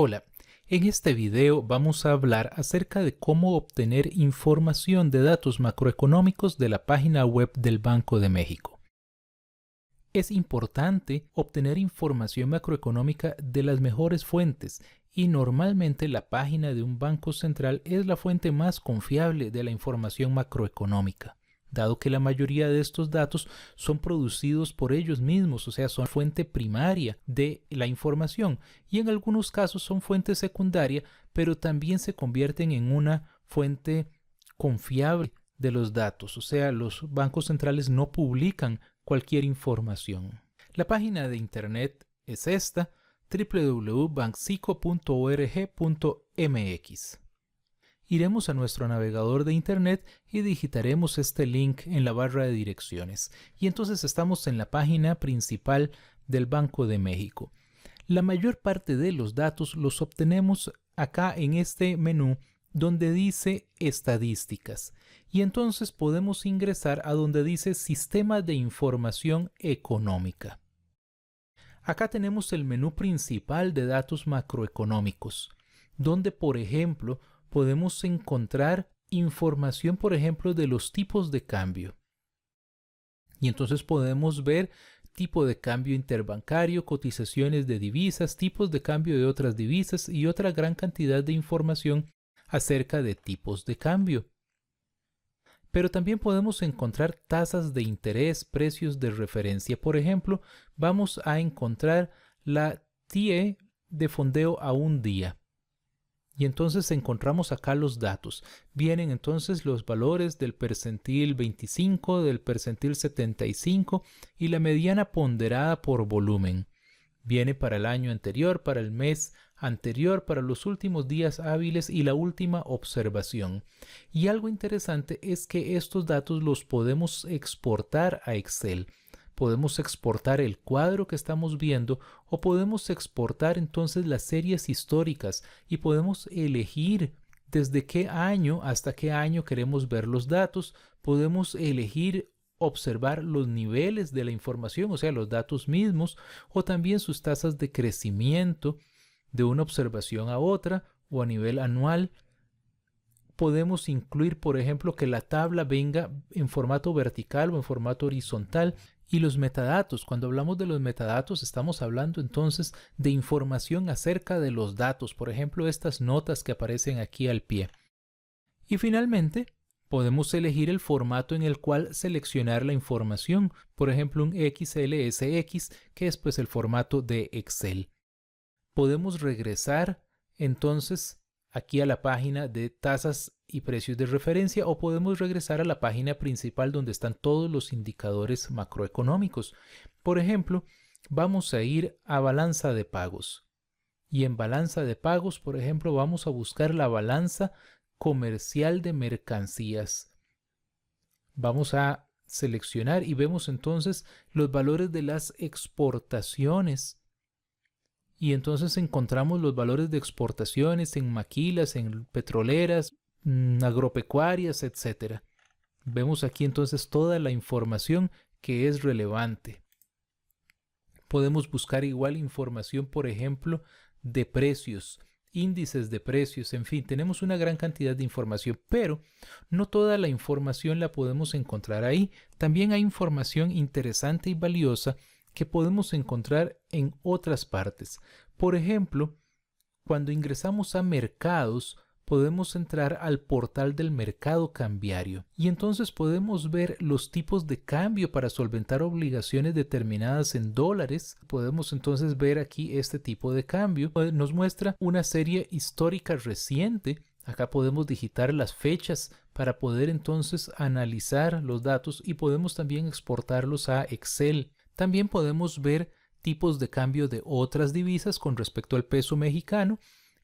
Hola, en este video vamos a hablar acerca de cómo obtener información de datos macroeconómicos de la página web del Banco de México. Es importante obtener información macroeconómica de las mejores fuentes y normalmente la página de un banco central es la fuente más confiable de la información macroeconómica, dado que la mayoría de estos datos son producidos por ellos mismos, o sea, son fuente primaria de la información y en algunos casos son fuente secundaria, pero también se convierten en una fuente confiable de los datos, o sea, los bancos centrales no publican cualquier información. La página de internet es esta, www.banxico.org.mx. Iremos a nuestro navegador de internet y digitaremos este link en la barra de direcciones. Y entonces estamos en la página principal del Banco de México. La mayor parte de los datos los obtenemos acá en este menú donde dice estadísticas. Y entonces podemos ingresar a donde dice Sistema de Información Económica. Acá tenemos el menú principal de datos macroeconómicos, donde por ejemplo podemos encontrar información, por ejemplo, de los tipos de cambio. Y entonces podemos ver tipo de cambio interbancario, cotizaciones de divisas, tipos de cambio de otras divisas y otra gran cantidad de información acerca de tipos de cambio. Pero también podemos encontrar tasas de interés, precios de referencia. Por ejemplo, vamos a encontrar la TIE de fondeo a un día. Y entonces encontramos acá los datos. Vienen entonces los valores del percentil 25, del percentil 75 y la mediana ponderada por volumen. Viene para el año anterior, para el mes anterior, para los últimos días hábiles y la última observación. Y algo interesante es que estos datos los podemos exportar a Excel. Podemos exportar el cuadro que estamos viendo o podemos exportar entonces las series históricas y podemos elegir desde qué año hasta qué año queremos ver los datos. Podemos elegir observar los niveles de la información, o sea, los datos mismos, o también sus tasas de crecimiento de una observación a otra o a nivel anual. Podemos incluir, por ejemplo, que la tabla venga en formato vertical o en formato horizontal. Y los metadatos, cuando hablamos de los metadatos, estamos hablando entonces de información acerca de los datos, por ejemplo, estas notas que aparecen aquí al pie. Y finalmente, podemos elegir el formato en el cual seleccionar la información, por ejemplo, un XLSX, que es pues el formato de Excel. Podemos regresar entonces aquí a la página de tasas y precios de referencia o podemos regresar a la página principal donde están todos los indicadores macroeconómicos. Por ejemplo, vamos a ir a balanza de pagos. Y en balanza de pagos, por ejemplo, vamos a buscar la balanza comercial de mercancías. Vamos a seleccionar y vemos entonces los valores de las exportaciones. Y entonces encontramos los valores de exportaciones en maquilas, en petroleras, agropecuarias, etc. Vemos aquí entonces toda la información que es relevante. Podemos buscar igual información, por ejemplo, de precios, índices de precios, en fin, tenemos una gran cantidad de información, pero no toda la información la podemos encontrar ahí. También hay información interesante y valiosa que podemos encontrar en otras partes. Por ejemplo, cuando ingresamos a mercados, podemos entrar al portal del mercado cambiario y entonces podemos ver los tipos de cambio para solventar obligaciones determinadas en dólares. Podemos entonces ver aquí este tipo de cambio. Nos muestra una serie histórica reciente. Acá podemos digitar las fechas para poder entonces analizar los datos y podemos también exportarlos a Excel. También podemos ver tipos de cambio de otras divisas con respecto al peso mexicano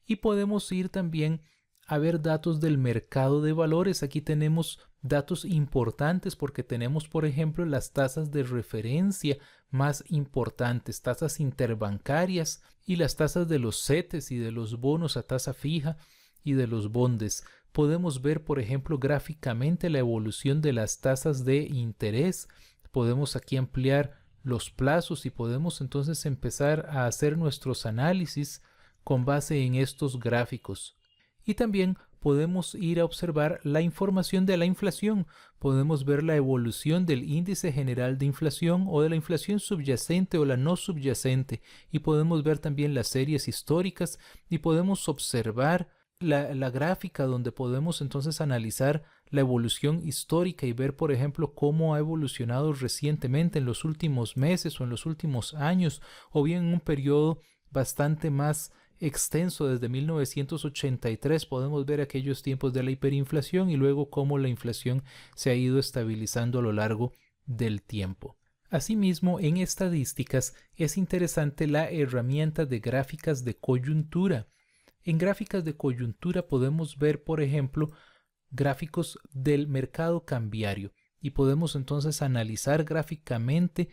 y podemos ir también a ver datos del mercado de valores. Aquí tenemos datos importantes porque tenemos, por ejemplo, las tasas de referencia más importantes, tasas interbancarias y las tasas de los CETES y de los bonos a tasa fija y de los bondes. Podemos ver, por ejemplo, gráficamente la evolución de las tasas de interés. Podemos aquí ampliar los plazos y podemos entonces empezar a hacer nuestros análisis con base en estos gráficos. Y también podemos ir a observar la información de la inflación. Podemos ver la evolución del índice general de inflación o de la inflación subyacente o la no subyacente. Y podemos ver también las series históricas y podemos observar la gráfica donde podemos entonces analizar la evolución histórica y ver, por ejemplo, cómo ha evolucionado recientemente en los últimos meses o en los últimos años o bien en un periodo bastante más extenso desde 1983 podemos ver aquellos tiempos de la hiperinflación y luego cómo la inflación se ha ido estabilizando a lo largo del tiempo. Asimismo, en estadísticas es interesante la herramienta de gráficas de coyuntura. En gráficas de coyuntura podemos ver, por ejemplo, gráficos del mercado cambiario y podemos entonces analizar gráficamente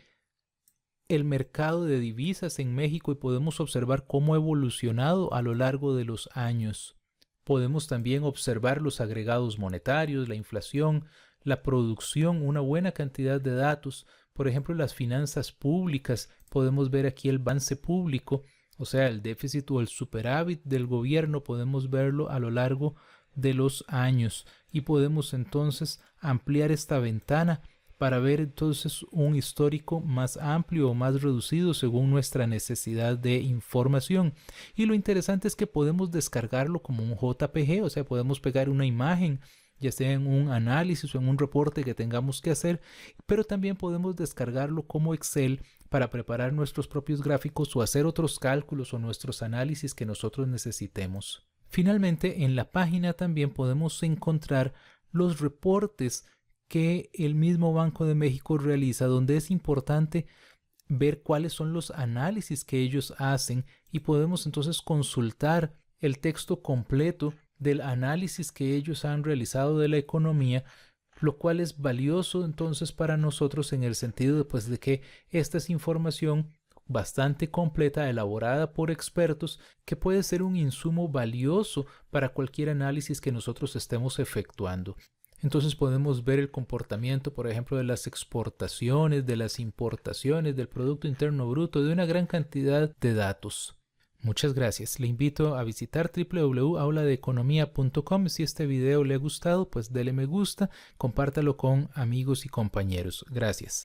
el mercado de divisas en México y podemos observar cómo ha evolucionado a lo largo de los años. Podemos también observar los agregados monetarios, la inflación, la producción, una buena cantidad de datos. Por ejemplo, las finanzas públicas, podemos ver aquí el balance público, o sea, el déficit o el superávit del gobierno, podemos verlo a lo largo de los años y podemos entonces ampliar esta ventana para ver entonces un histórico más amplio o más reducido según nuestra necesidad de información. Y lo interesante es que podemos descargarlo como un JPG, o sea, podemos pegar una imagen, ya sea en un análisis o en un reporte que tengamos que hacer, pero también podemos descargarlo como Excel para preparar nuestros propios gráficos o hacer otros cálculos o nuestros análisis que nosotros necesitemos. Finalmente, en la página también podemos encontrar los reportes que el mismo Banco de México realiza, donde es importante ver cuáles son los análisis que ellos hacen y podemos entonces consultar el texto completo del análisis que ellos han realizado de la economía, lo cual es valioso entonces para nosotros en el sentido de que esta es información bastante completa, elaborada por expertos, que puede ser un insumo valioso para cualquier análisis que nosotros estemos efectuando. Entonces podemos ver el comportamiento, por ejemplo, de las exportaciones, de las importaciones, del Producto Interno Bruto, de una gran cantidad de datos. Muchas gracias. Le invito a visitar www.auladeeconomia.com. Si este video le ha gustado, pues dele me gusta, compártalo con amigos y compañeros. Gracias.